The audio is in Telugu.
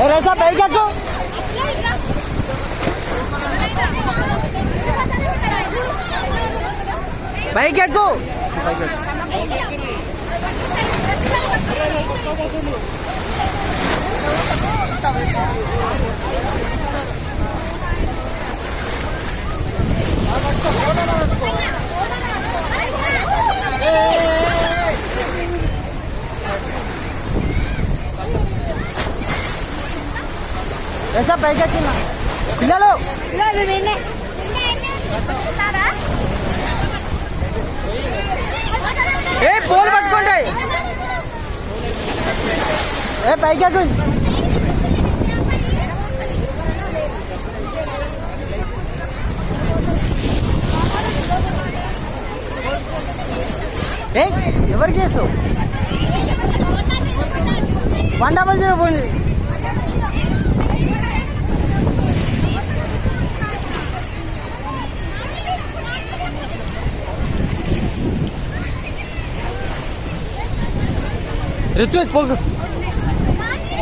రేసా పైకి ఎక్కు. పైకి ఎక్కు. రేసా పైకి ఎక్కు పిల్లలు. ఏ పోలు పట్టుకోండి. ఏ పైకి ఎక్కు. ఏ ఎవరికి చేసావు? 100 ఫోన్. ऋत्विक